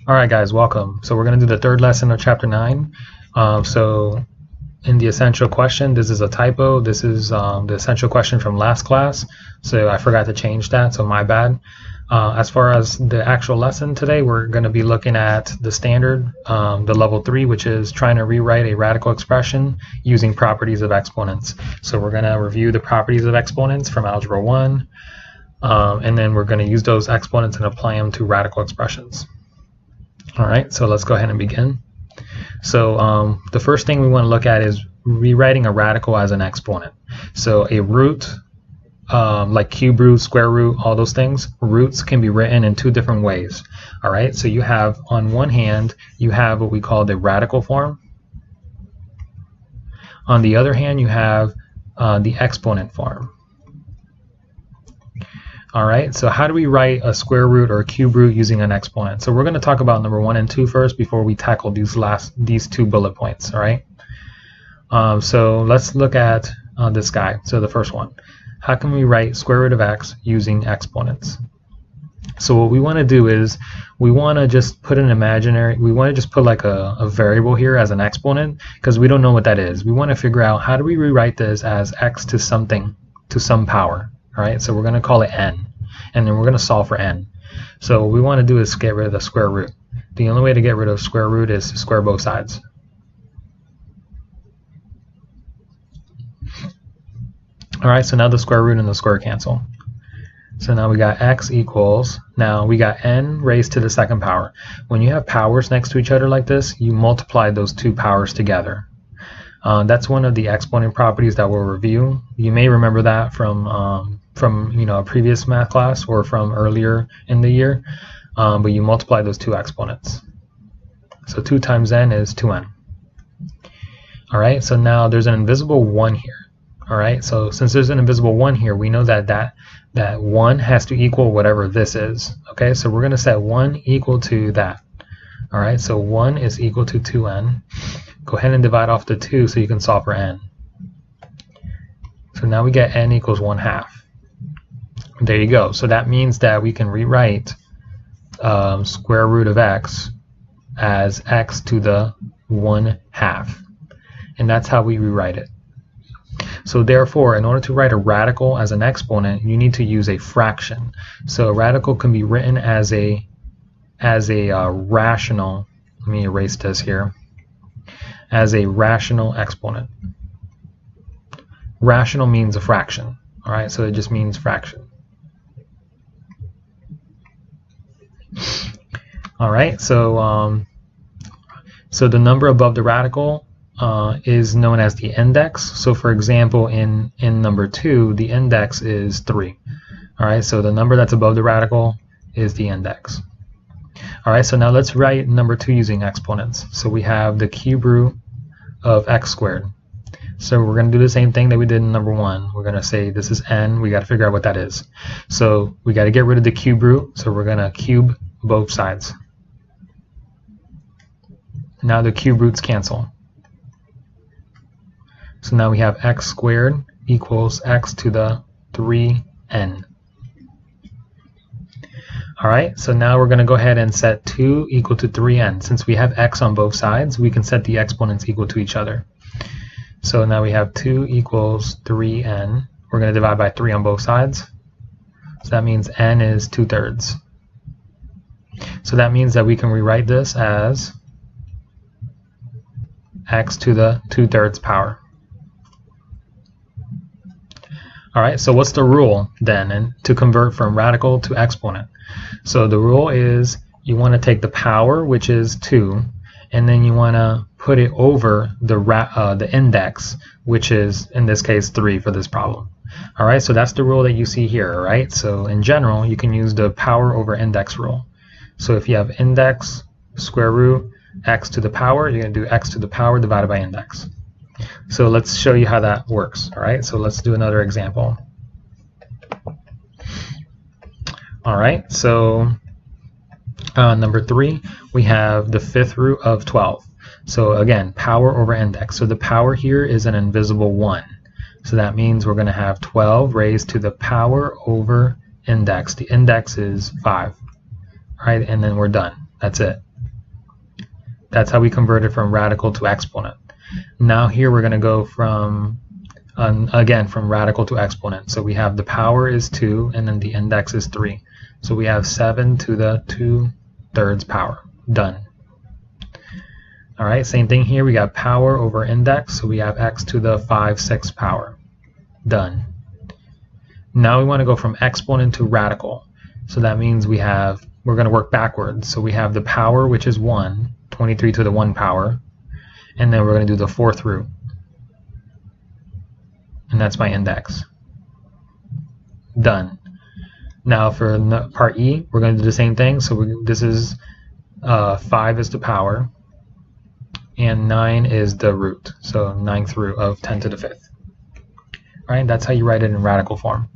Alright guys, welcome. So we're going to do the third lesson of chapter 9. So in the essential question, this is a typo. This is the essential question from last class. So I forgot to change that, so my bad. As far as the actual lesson today, we're going to be looking at the standard, the level 3, which is trying to rewrite a radical expression using properties of exponents. So we're going to review the properties of exponents from Algebra 1, and then we're going to use those exponents and apply them to radical expressions. Alright, so let's go ahead and begin. So the first thing we want to look at is rewriting a radical as an exponent. So a root, like cube root, square root, all those things, roots can be written in two different ways. Alright, so you have, on one hand, you have what we call the radical form. On the other hand, you have the exponent form. Alright, so how do we write a square root or a cube root using an exponent? So we're going to talk about number 1 and 2 first before we tackle these two bullet points. Alright, so let's look at this guy. So the first one, how can we write square root of x using exponents? So what we want to do is we want to just put an imaginary, we want to just put like a variable here as an exponent because we don't know what that is. We want to figure out how do we rewrite this as x to something, to some power. Alright, so we're going to call it n, and then we're going to solve for n. So what we want to do is get rid of the square root. The only way to get rid of square root is to square both sides. Alright, so now the square root and the square cancel. So now we got x equals, now we got n raised to the second power. When you have powers next to each other like this, you multiply those two powers together. That's one of the exponent properties that we'll review. You may remember that from a previous math class or from earlier in the year, but you multiply those two exponents. So 2 times n is 2n. Alright, so now there's an invisible 1 here. Alright, so since there's an invisible 1 here, we know that 1 has to equal whatever this is. Okay, so we're going to set 1 equal to that. Alright, so 1 is equal to 2n. Go ahead and divide off the 2 so you can solve for n. So now we get n equals 1/2. There you go. So that means that we can rewrite square root of x as x to the 1/2. And that's how we rewrite it. So therefore, in order to write a radical as an exponent, you need to use a fraction. So a radical can be written as a rational, let me erase this here, as a rational exponent. Rational means a fraction. Alright, so it just means fraction. Alright, so the number above the radical is known as the index. So for example, in number 2, the index is 3. Alright, so the number that's above the radical is the index. Alright, so now let's write number 2 using exponents. So we have the cube root of x squared. So we're going to do the same thing that we did in number 1. We're going to say this is n. We got to figure out what that is. So we got to get rid of the cube root. So we're going to cube both sides. Now the cube roots cancel. So now we have x squared equals x to the 3n. Alright, so now we're going to go ahead and set 2 equal to 3n. Since we have x on both sides, we can set the exponents equal to each other. So now we have 2 equals 3n. We're going to divide by 3 on both sides. So that means n is 2/3. So that means that we can rewrite this as x to the 2/3 power. Alright, so what's the rule then to convert from radical to exponent? So the rule is you want to take the power, which is 2, and then you want to put it over the index, which is, in this case, 3 for this problem. Alright, so that's the rule that you see here. Alright, so in general, you can use the power over index rule. So if you have index, square root, x to the power, you're going to do x to the power divided by index. So let's show you how that works. Alright, so let's do another example. Alright, so number 3, we have the 5th root of 12. So again, power over index. So the power here is an invisible 1. So that means we're going to have 12 raised to the power over index. The index is 5. Right, and then we're done. That's it. That's how we converted from radical to exponent. Now here we're going to go from, again, from radical to exponent. So we have the power is 2, and then the index is 3. So we have 7 to the 2/3 power. Done. All right, same thing here. We got power over index, so we have x to the 5/6 power. Done. Now we want to go from exponent to radical. So that means we're going to work backwards. So we have the power, which is 1, 23 to the 1 power, and then we're going to do the 4th root. And that's my index. Done. Now for part E, we're going to do the same thing. So this is 5 is the power, and 9 is the root. So 9th root of 10 to the 5th. All right, that's how you write it in radical form.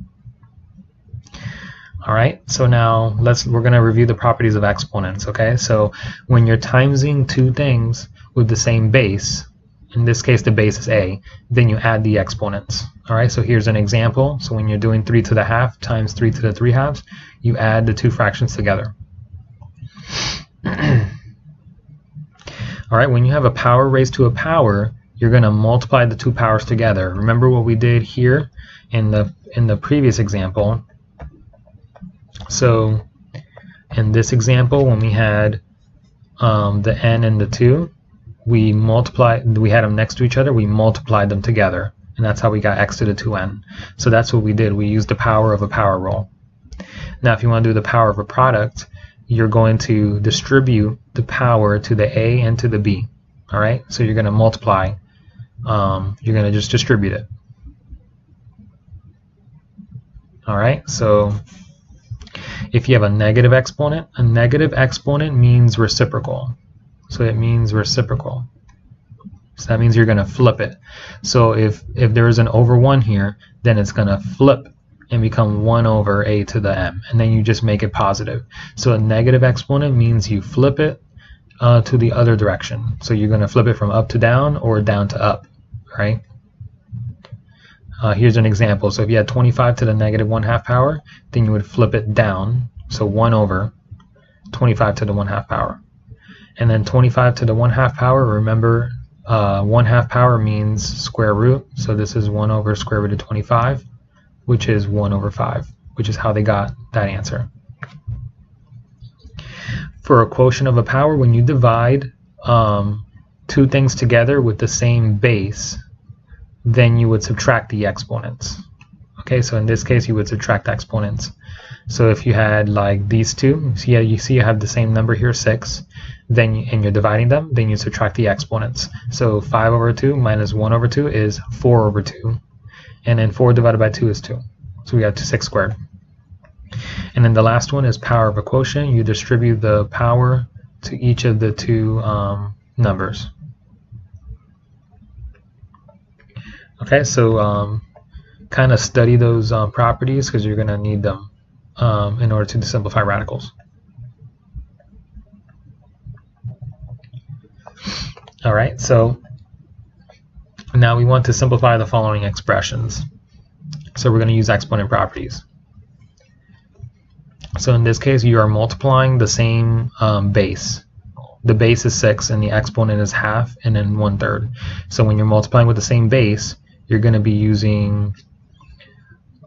All right, so now we're going to review the properties of exponents. Okay, so when you're timesing two things with the same base, in this case the base is a, then you add the exponents. All right, so here's an example. So when you're doing 3 to the half times 3 to the 3/2, you add the two fractions together. All right, when you have a power raised to a power, you're going to multiply the two powers together. Remember what we did here in the previous example. So in this example, when we had the n and the 2, we had them next to each other, we multiplied them together, and that's how we got x to the 2n. So that's what we did. We used the power of a power rule. Now if you want to do the power of a product, you're going to distribute the power to the a and to the b. All right, so you're going to multiply, you're going to just distribute it. All right, so if you have a negative exponent means reciprocal. So it means reciprocal. So that means you're going to flip it. So if there is an over 1 here, then it's going to flip and become 1 over a to the m, and then you just make it positive. So a negative exponent means you flip it to the other direction. So you're going to flip it from up to down or down to up, right? Here's an example. So if you had 25 to the negative 1/2 power, then you would flip it down. So 1 over 25 to the 1/2 power. And then 25 to the 1/2 power, remember 1/2 power means square root. So this is 1 over square root of 25, which is 1 over 5, which is how they got that answer. For a quotient of a power, when you divide two things together with the same base, then you would subtract the exponents. Okay, so in this case you would subtract exponents. So if you had like these two, so yeah, you see you have the same number here, 6, and you're dividing them, then you subtract the exponents. So 5 over 2 minus 1 over 2 is 4 over 2, and then 4 divided by 2 is 2. So we got 6 squared. And then the last one is power of a quotient. You distribute the power to each of the two numbers. Okay, so kind of study those properties because you're going to need them in order to simplify radicals. All right, so now we want to simplify the following expressions. So we're going to use exponent properties. So in this case, you are multiplying the same base. The base is 6 and the exponent is 1/2 and then 1/3. So when you're multiplying with the same base, you're going to be using,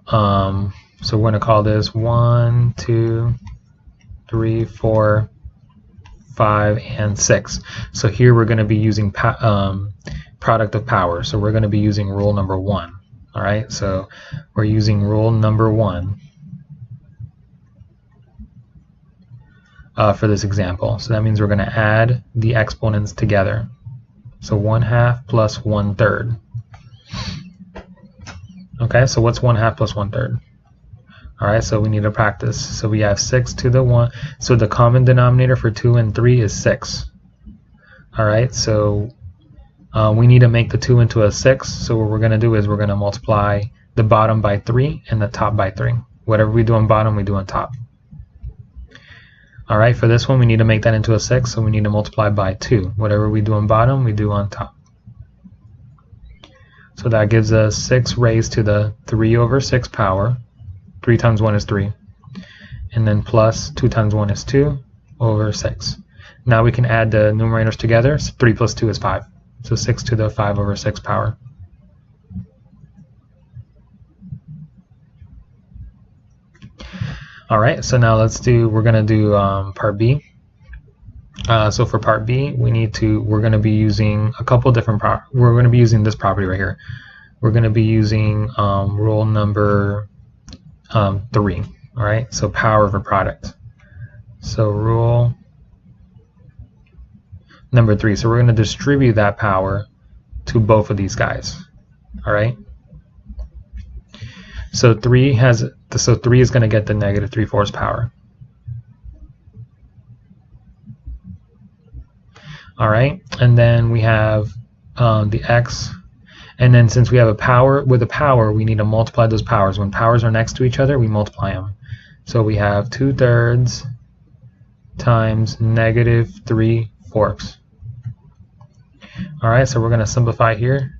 so we're going to call this 1, 2, 3, 4, 5, and 6. So here we're going to be using product of power. So we're going to be using rule number 1. All right, so we're using rule number 1 for this example. So that means we're going to add the exponents together. So 1/2 plus 1/3. Okay, so what's 1/2 plus 1/3? All right, so we need to practice. So we have 6 to the 1. So the common denominator for 2 and 3 is 6. All right, so we need to make the 2 into a 6. So what we're going to do is we're going to multiply the bottom by 3 and the top by 3. Whatever we do on bottom, we do on top. All right, for this one, we need to make that into a 6, so we need to multiply by 2. Whatever we do on bottom, we do on top. So that gives us 6 raised to the 3 over 6 power. 3 times 1 is 3. And then plus 2 times 1 is 2 over 6. Now we can add the numerators together. So 3 plus 2 is 5. So 6 to the 5 over 6 power. All right, so now we're going to do part B. So for part B, we're going to be using a couple different we're going to be using this property right here. We're going to be using rule number 3. All right, so power of a product. So rule number 3. So we're going to distribute that power to both of these guys. All right. So 3 is going to get the negative 3/4 power. All right, and then we have the x, and then since we have a power with a power, we need to multiply those powers. When powers are next to each other, we multiply them. So we have 2/3 times negative 3/4. All right, so we're going to simplify here.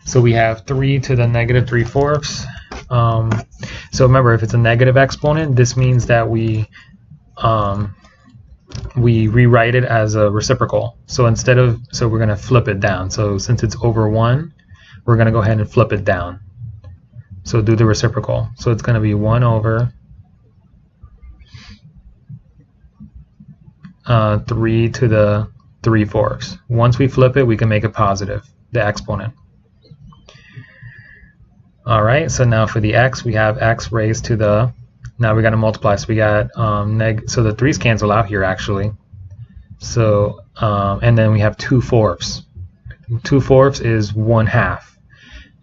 So we have 3 to the negative 3/4. So remember, if it's a negative exponent, this means that we rewrite it as a reciprocal. So we're going to flip it down. So since it's over 1, we're going to go ahead and flip it down. So do the reciprocal. So it's going to be 1 over 3 to the 3/4. Once we flip it, we can make it positive, the exponent. All right, so now for the x, we have x raised to the, now we got to multiply, so we got so the 3's cancel out here actually. So and then we have 2/4. 2/4 is 1/2.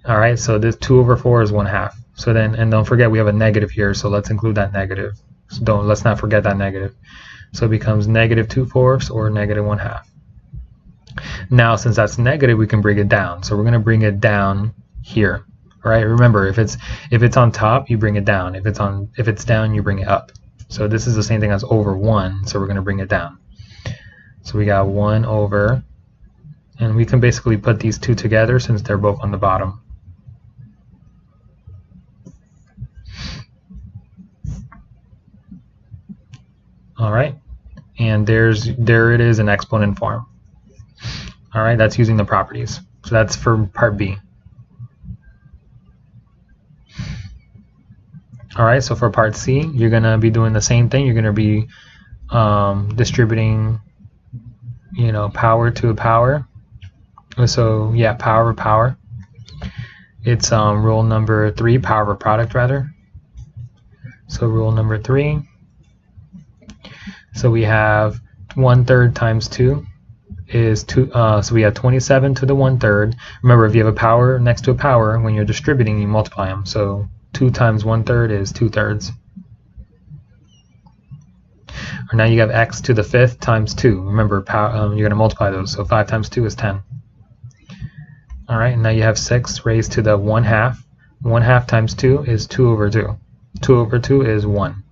All right, so this 2 over 4 is 1/2. So then, and don't forget we have a negative here, so let's include that negative. So let's not forget that negative. So it becomes negative 2/4 or negative 1/2. Now since that's negative, we can bring it down. So we're going to bring it down here. All right, remember, if it's on top, you bring it down. If it's down, you bring it up. So this is the same thing as over 1, so we're going to bring it down. So we got 1 over, and we can basically put these two together since they're both on the bottom. All right, and there it is in exponent form. All right, that's using the properties. So that's for part B. All right, so for part C, you're going to be doing the same thing. You're going to be distributing, power to a power. So yeah, power of power. It's rule number 3, power of a product rather. So rule number 3. So we have 1/3 times 2 is 2. So we have 27 to the 1/3. Remember, if you have a power next to a power, when you're distributing, you multiply them. So 2 times 1/3 is 2/3. Or now you have x to the 5th times 2. Remember, you're going to multiply those. So 5 times 2 is 10. All right, now you have 6 raised to the 1/2. 1/2 times 2 is 2 over 2. 2 over 2 is 1.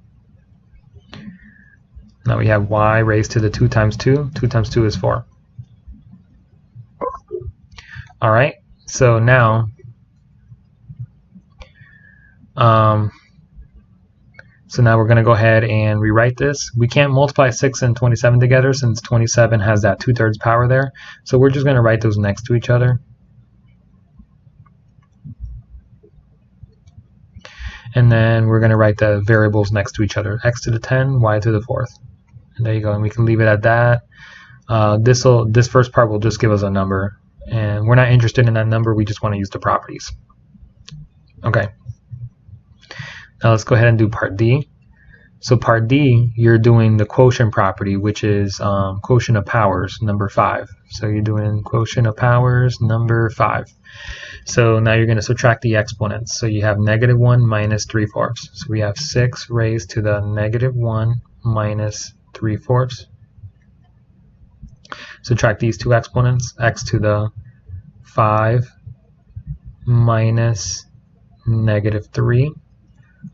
Now we have y raised to the 2 times 2. 2 times 2 is 4. All right, so now we're going to go ahead and rewrite this. We can't multiply 6 and 27 together since 27 has that 2/3 power there. So we're just going to write those next to each other. And then we're going to write the variables next to each other. X to the 10, y to the 4th. And there you go. And we can leave it at that. This first part will just give us a number. And we're not interested in that number. We just want to use the properties. Okay. Now let's go ahead and do part D. So part D, you're doing the quotient property, which is quotient of powers, number 5. So you're doing quotient of powers, number 5. So now you're going to subtract the exponents. So you have -1 minus 3/4. So we have 6 raised to the -1 minus 3/4. Subtract these two exponents, x to the 5 minus -3.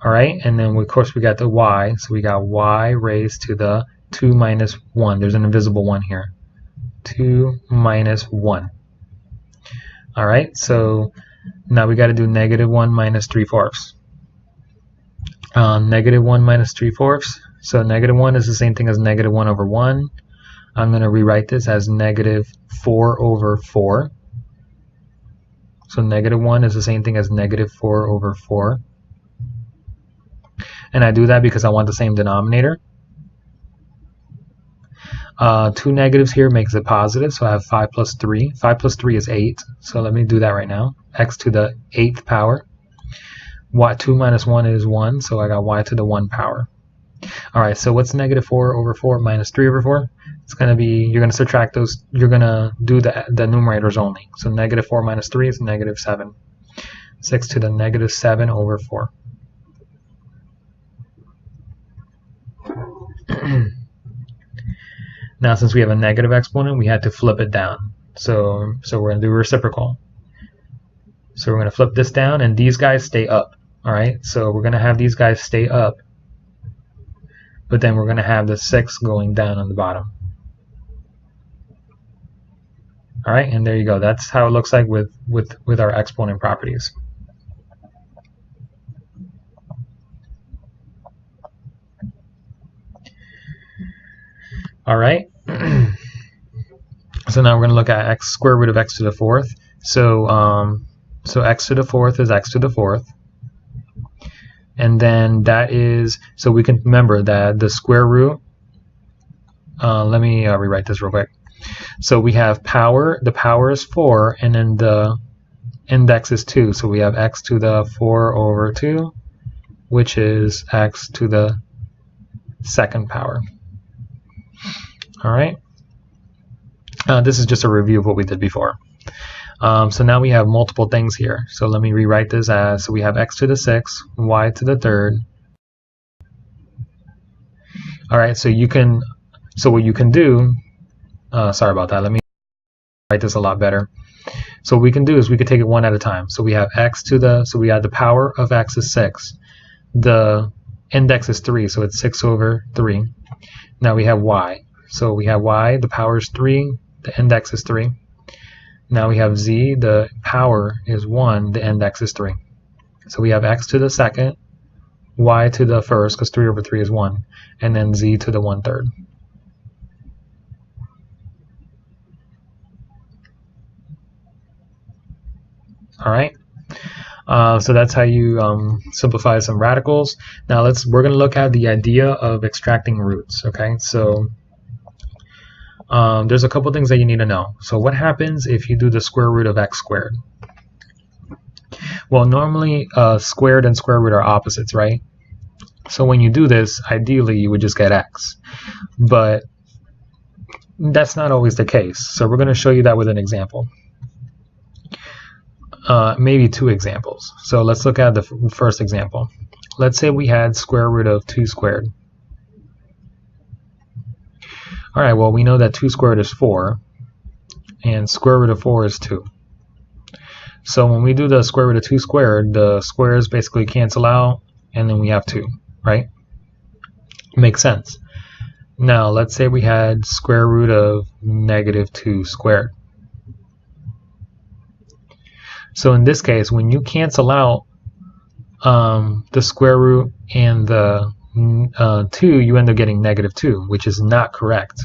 All right, and then of course we got the y, so we got y raised to the 2 minus 1. There's an invisible 1 here. 2 minus 1. All right, so now we got to do -1 minus 3/4. -1 minus 3/4, So negative 1 is the same thing as negative 1 over 1. I'm going to rewrite this as negative 4 over 4. So negative 1 is the same thing as negative 4 over 4. And I do that because I want the same denominator. 2 negatives here makes it positive, so I have 5 plus 3. 5 plus 3 is 8, so let me do that right now. X to the 8th power. 2 minus 1 is 1, so I got y to the 1 power. Alright, so what's negative 4 over 4 minus 3 over 4? It's going to be, you're going to subtract those, you're going to do the numerators only. So negative 4 minus 3 is negative 7. 6 to the negative 7 over 4. Now, since we have a negative exponent, we had to flip it down. So we're going to do reciprocal. So we're going to flip this down, and these guys stay up. All right, so we're going to have these guys stay up, but then we're going to have the 6 going down on the bottom. All right, and there you go. That's how it looks like with our exponent properties. All right. So now we're going to look at square root of x to the 4th. So x to the 4th is x to the 4th. And then that is, so we can remember that the square root, let me rewrite this real quick. So we have power, the power is 4, and then the index is 2. So we have x to the 4 over 2, which is x to the 2nd power. All right. This is just a review of what we did before. So now we have multiple things here. So let me rewrite this as, so we have x to the 6th, y to the 3rd. All right, so what you can do, sorry about that, let me write this a lot better. So what we can do is we can take it one at a time. So we have x to the, so we have the power of x is 6. The index is 3, so it's 6 over 3. Now we have y. So we have y, the power is 3, the index is 3. Now we have z, the power is 1, the index is 3. So we have x to the 2nd, y to the 1st, because 3 over 3 is 1, and then z to the 1/3. All right. So that's how you simplify some radicals. Now we're going to look at the idea of extracting roots. Okay, so there's a couple things that you need to know. So what happens if you do the square root of x squared? Well, normally squared and square root are opposites, right? So when you do this, ideally you would just get x. But that's not always the case. So we're going to show you that with an example. Maybe 2 examples. So let's look at the first example. Let's say we had square root of 2 squared. All right, well, we know that 2 squared is 4, and square root of 4 is 2. So when we do the square root of 2 squared, the squares basically cancel out, and then we have 2, right? Makes sense. Now, let's say we had square root of negative 2 squared. So in this case, when you cancel out the square root and the 2, you end up getting negative 2, which is not correct.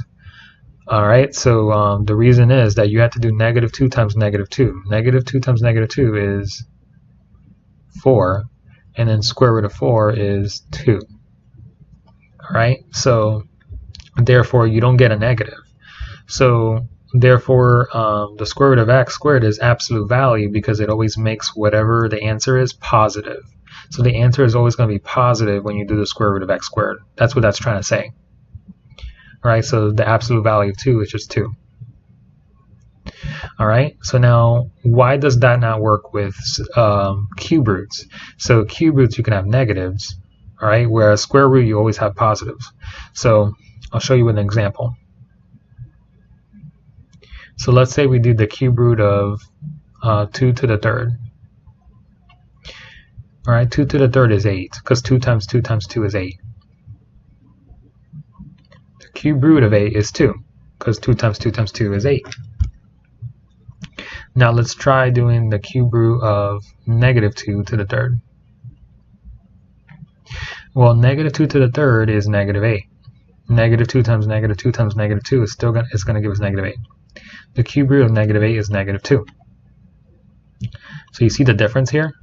All right, so the reason is that you have to do negative 2 times negative 2. Negative 2 times negative 2 is 4, and then square root of 4 is 2. All right, so therefore you don't get a negative. So therefore the square root of x squared is absolute value because it always makes whatever the answer is positive. So the answer is always going to be positive when you do the square root of x squared. That's what that's trying to say. All right, so the absolute value of 2 is just 2. All right, so now why does that not work with cube roots? So cube roots you can have negatives, all right, whereas square root you always have positives. So I'll show you with an example. So let's say we do the cube root of 2 to the 3rd. All right, 2 to the 3rd is 8, because 2 times 2 times 2 is 8. The cube root of 8 is 2, because 2 times 2 times 2 is 8. Now let's try doing the cube root of negative 2 to the 3rd. Well, negative 2 to the third is negative 8. Negative 2 times negative 2 times negative 2 is still going to give us negative 8. The cube root of negative 8 is negative 2. So you see the difference here?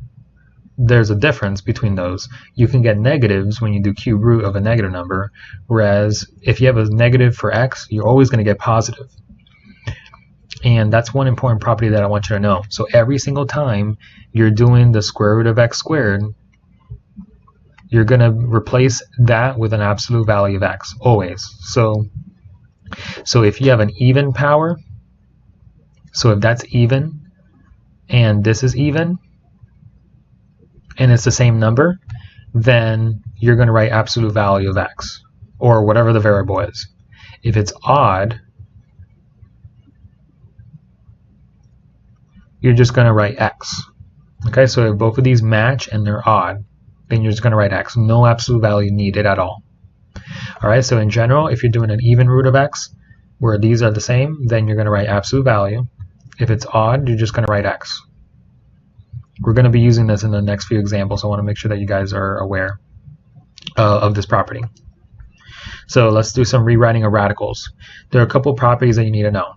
There's a difference between those. You can get negatives when you do cube root of a negative number, whereas if you have a negative for x, you're always going to get positive. And that's one important property that I want you to know. So every single time you're doing the square root of x squared, you're going to replace that with an absolute value of x, always. So if you have an even power, so if that's even, and this is even, and it's the same number, then you're going to write absolute value of x, or whatever the variable is. If it's odd, you're just going to write x. Okay, so if both of these match and they're odd, then you're just going to write x. No absolute value needed at all. Alright, so in general, if you're doing an even root of x, where these are the same, then you're going to write absolute value. If it's odd, you're just going to write x. We're going to be using this in the next few examples, so I want to make sure that you guys are aware of this property. So let's do some rewriting of radicals. There are a couple properties that you need to know.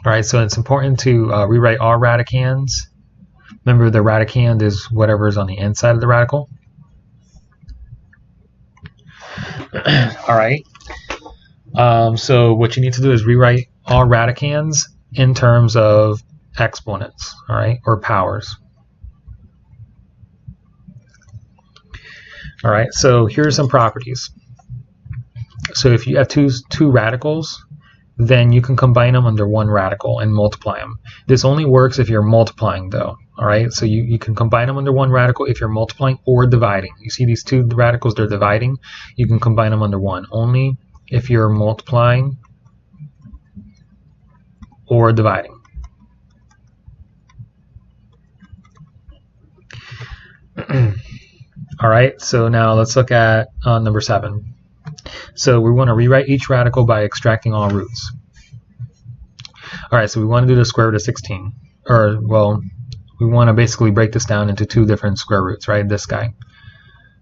Alright, so it's important to rewrite all radicands. Remember, the radicand is whatever is on the inside of the radical. Alright, so what you need to do is rewrite all radicands in terms of exponents, alright, or powers. Alright, so here are some properties. So if you have two radicals, then you can combine them under one radical and multiply them. This only works if you're multiplying though. Alright, so you can combine them under one radical if you're multiplying or dividing. You see these two radicals, they're dividing. You can combine them under one. Only if you're multiplying or dividing. Alright, so now let's look at number 7. So we want to rewrite each radical by extracting all roots. Alright, so we want to do the square root of 16. Or, well, we want to basically break this down into two different square roots, right? This guy.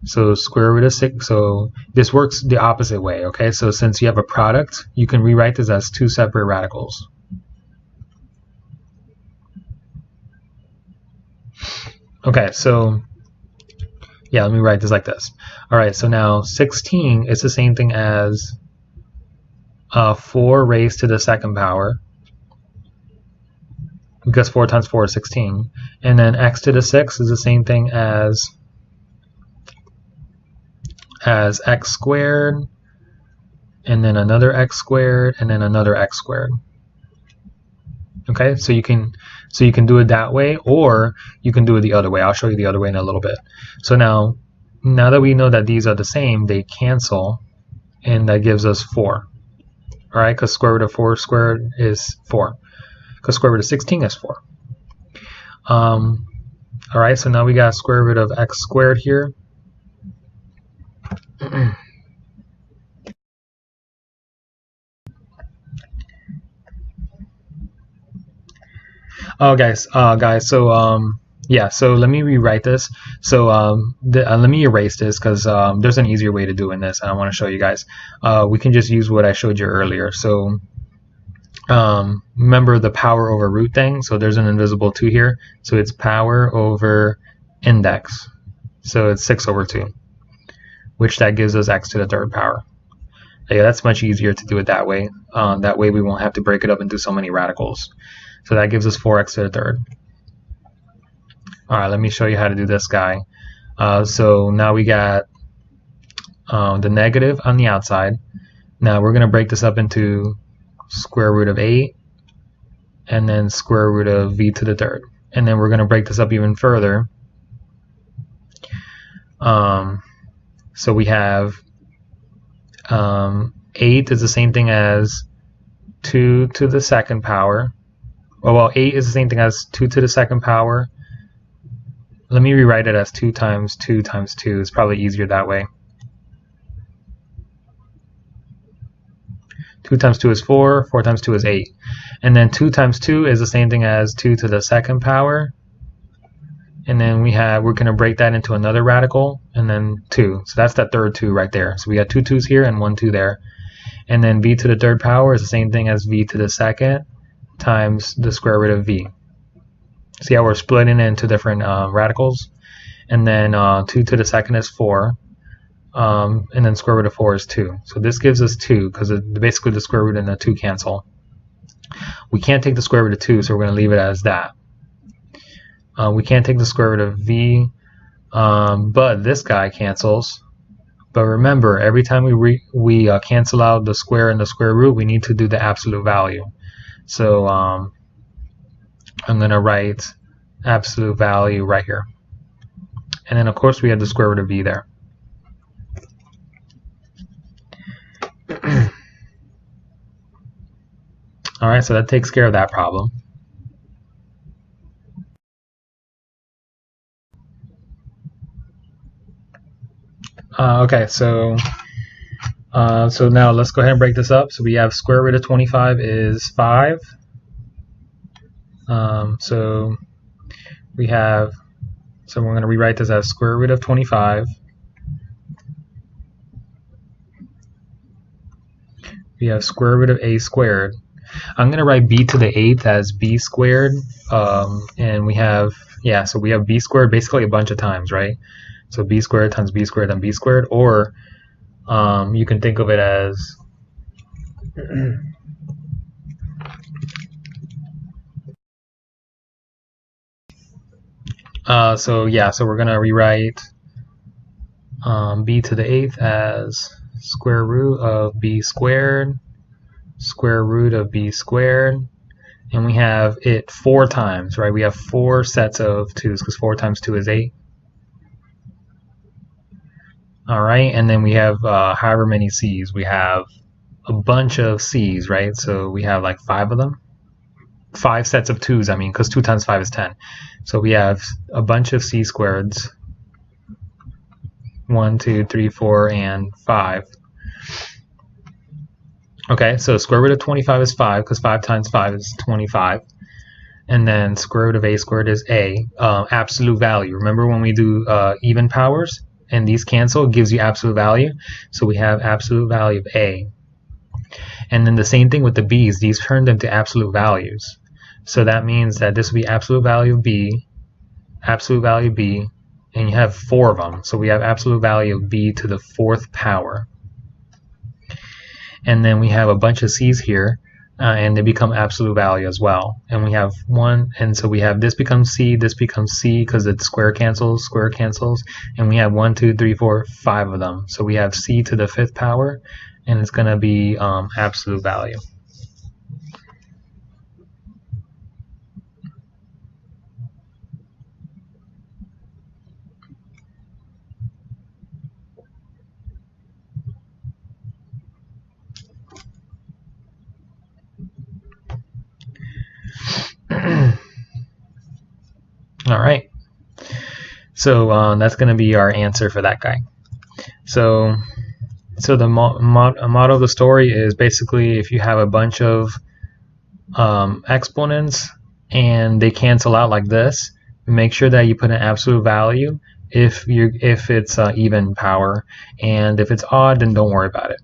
So square root of 6, so this works the opposite way, okay? So since you have a product, you can rewrite this as two separate radicals. Okay, so yeah, let me write this like this. Alright, so now 16 is the same thing as 4 raised to the second power, because 4 times 4 is 16. And then x to the 6 is the same thing as x squared, and then another x squared, and then another x squared. Okay, so you can do it that way, or you can do it the other way. I'll show you the other way in a little bit. So now that we know that these are the same, they cancel, and that gives us 4. All right, because square root of 4 squared is 4. Because square root of 16 is 4. All right, so now we got square root of x squared here. Oh, guys, so yeah, so let me rewrite this. So let me erase this because there's an easier way to doing this, and I want to show you guys. We can just use what I showed you earlier. So remember the power over root thing? So there's an invisible 2 here. So it's power over index. So it's 6 over 2, which that gives us x to the third power. Yeah, that's much easier to do it that way. That way we won't have to break it up into so many radicals. So that gives us 4x to the third. Alright, let me show you how to do this guy. So now we got the negative on the outside. Now we're going to break this up into square root of 8 and then square root of v to the third. And then we're going to break this up even further. So we have 8 is the same thing as 2 to the second power. Oh, well, 8 is the same thing as 2 to the second power. Let me rewrite it as 2 times 2 times 2. It's probably easier that way. 2 times 2 is 4. 4 times 2 is 8. And then 2 times 2 is the same thing as 2 to the second power. and then we're going to break that into another radical, and then 2. So that's that third 2 right there. So we got 2 2's here and 1 2 there. And then v to the third power is the same thing as v to the second times the square root of v. See how we're splitting into different radicals? And then 2 to the second is 4. And then square root of 4 is 2. So this gives us 2 because basically the square root and the 2 cancel. We can't take the square root of 2, so we're going to leave it as that. We can't take the square root of v, but this guy cancels. But remember, every time we cancel out the square and the square root, we need to do the absolute value. So I'm going to write absolute value right here. And then, of course, we have the square root of v there. All right, so that takes care of that problem. Okay, so now let's go ahead and break this up. So we have square root of 25 is 5. So we're going to rewrite this as square root of 25. We have square root of a squared. I'm going to write b to the 8th as b squared. And we have, so we have b squared basically a bunch of times, right? So b squared times b squared and b squared, or you can think of it as so we're going to rewrite b to the 8th as square root of b squared, square root of b squared, and we have it 4 times, right? We have 4 sets of 2's because 4 times 2 is 8. All right, and then we have however many c's. We have a bunch of c's, right? So we have like 5 of them. 5 sets of 2's, I mean, because 2 times 5 is 10. So we have a bunch of c squareds. 1, 2, 3, 4, and 5. Okay, so square root of 25 is 5, because 5 times 5 is 25. And then square root of a squared is a, absolute value. Remember when we do even powers? And these cancel, it gives you absolute value. So we have absolute value of a. And then the same thing with the b's. These turned into absolute values. So that means that this will be absolute value of b, and you have 4 of them. So we have absolute value of b to the 4th power. And then we have a bunch of c's here, and they become absolute value as well. And we have 1, and so we have this becomes c because it's square cancels, and we have 1, 2, 3, 4, 5 of them. So we have c to the 5th power, and it's going to be absolute value. All right, so that's going to be our answer for that guy. So the motto of the story is basically if you have a bunch of exponents and they cancel out like this, make sure that you put an absolute value if it's even power, and if it's odd, then don't worry about it.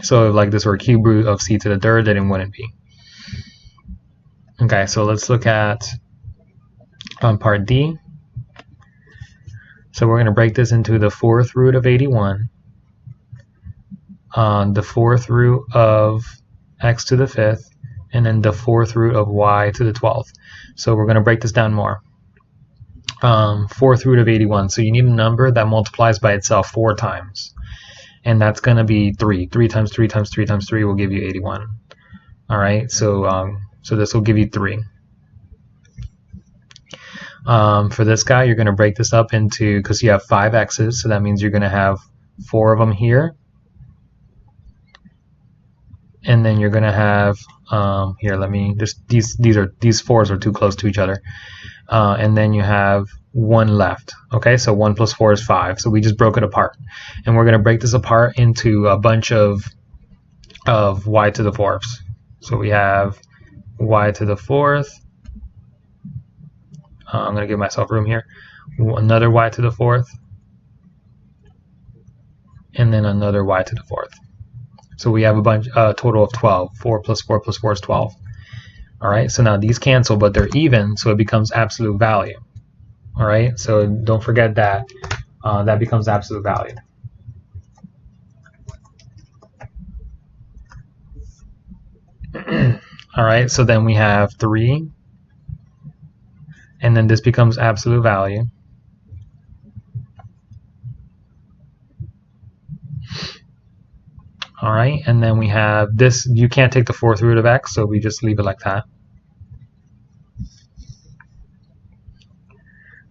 So if like this were a cube root of c to the 3rd, then it wouldn't be. Okay, so let's look at part D. So we're going to break this into the 4th root of 81, the 4th root of x to the 5th, and then the 4th root of y to the 12th. So we're going to break this down more. 4th root of 81. So you need a number that multiplies by itself 4 times. And that's going to be 3. 3 times 3 times 3 times 3 will give you 81. All right, so this will give you 3. For this guy, you're going to break this up into, because you have 5 x's, so that means you're going to have 4 of them here. And then you're going to have, here, let me, these 4's are too close to each other. And then you have 1 left. Okay, so 1 plus 4 is 5. So we just broke it apart. And we're going to break this apart into a bunch of y to the 4ths. So we have y to the 4th. I'm going to give myself room here. Another y to the fourth, and then another y to the fourth. So we have a total of 12. 4 plus 4 plus 4 is 12. All right, so now these cancel, but they're even, so it becomes absolute value. All right, so don't forget that. That becomes absolute value. All right, so then we have 3, and then this becomes absolute value. All right, and then we have this. You can't take the fourth root of x, so we just leave it like that.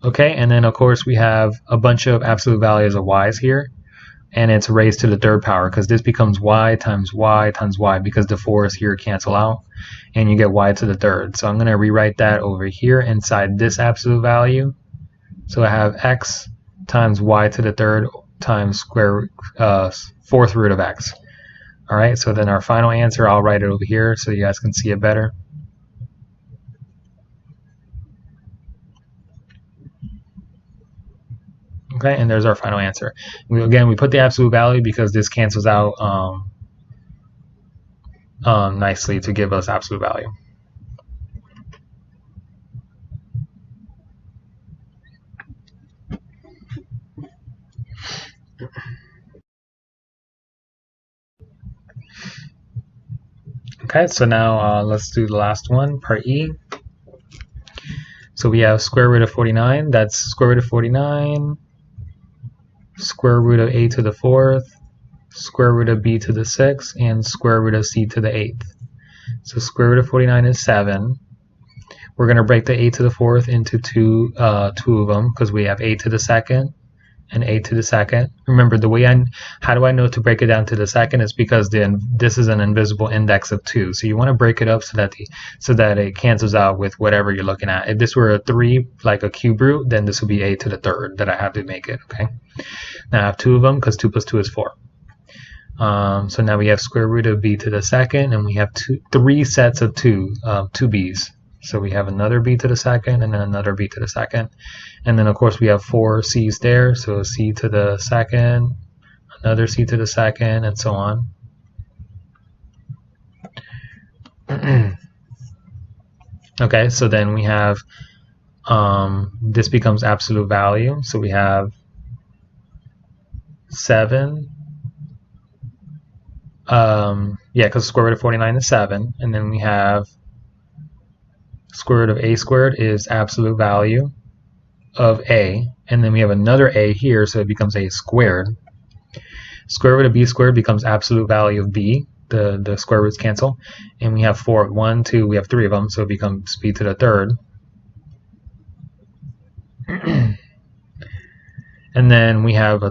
Okay, and then of course we have a bunch of absolute values of y's here, and it's raised to the third power because this becomes y times y times y because the 4's here cancel out, and you get y to the third. So I'm going to rewrite that over here inside this absolute value. So I have x times y to the third times fourth root of x. All right, so then our final answer, I'll write it over here so you guys can see it better. Okay, and there's our final answer. Again, we put the absolute value because this cancels out nicely to give us absolute value. Okay, so now let's do the last one, part E. So we have square root of 49. That's square root of 49, square root of a to the fourth, square root of b to the sixth, and square root of c to the eighth. So square root of 49 is 7. We're going to break the a to the fourth into two of them because we have a to the second and a to the second. Remember, the way how do I know to break it down to the second? It's because this is an invisible index of 2. So you want to break it up so that it cancels out with whatever you're looking at. If this were a 3, like a cube root, then this would be a to the third that I have to make it. Okay. Now I have 2 of them because 2 plus 2 is 4. So now we have square root of b to the second, and we have 3 sets of 2 b's. So we have another b to the second, and then another b to the second. And then, of course, we have 4 c's there. So c to the second, another c to the second, and so on. Okay, so then we have, this becomes absolute value. So we have 7. Yeah, because square root of 49 is 7. And then we have square root of a squared is absolute value of a, and then we have another a here, so it becomes a squared. Square root of b squared becomes absolute value of b. The square roots cancel, and we have 4. 1, 2, we have 3 of them, so it becomes b to the third. And then we have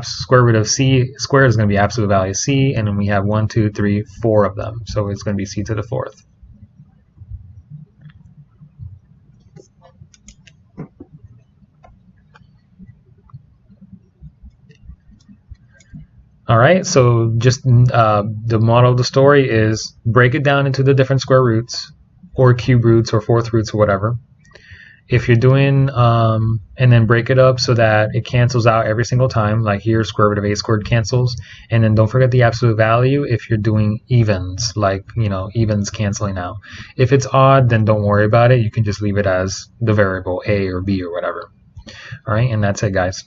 square root of c squared is going to be absolute value c, and then we have 1, 2, 3, 4 of them, so it's going to be c to the fourth. All right, so just the model of the story is break it down into the different square roots or cube roots or fourth roots or whatever. If you're doing, and then break it up so that it cancels out every single time, like here square root of a squared cancels, and then don't forget the absolute value if you're doing evens, like, you know, evens canceling out. If it's odd, then don't worry about it. You can just leave it as the variable a or b or whatever. All right, and that's it, guys.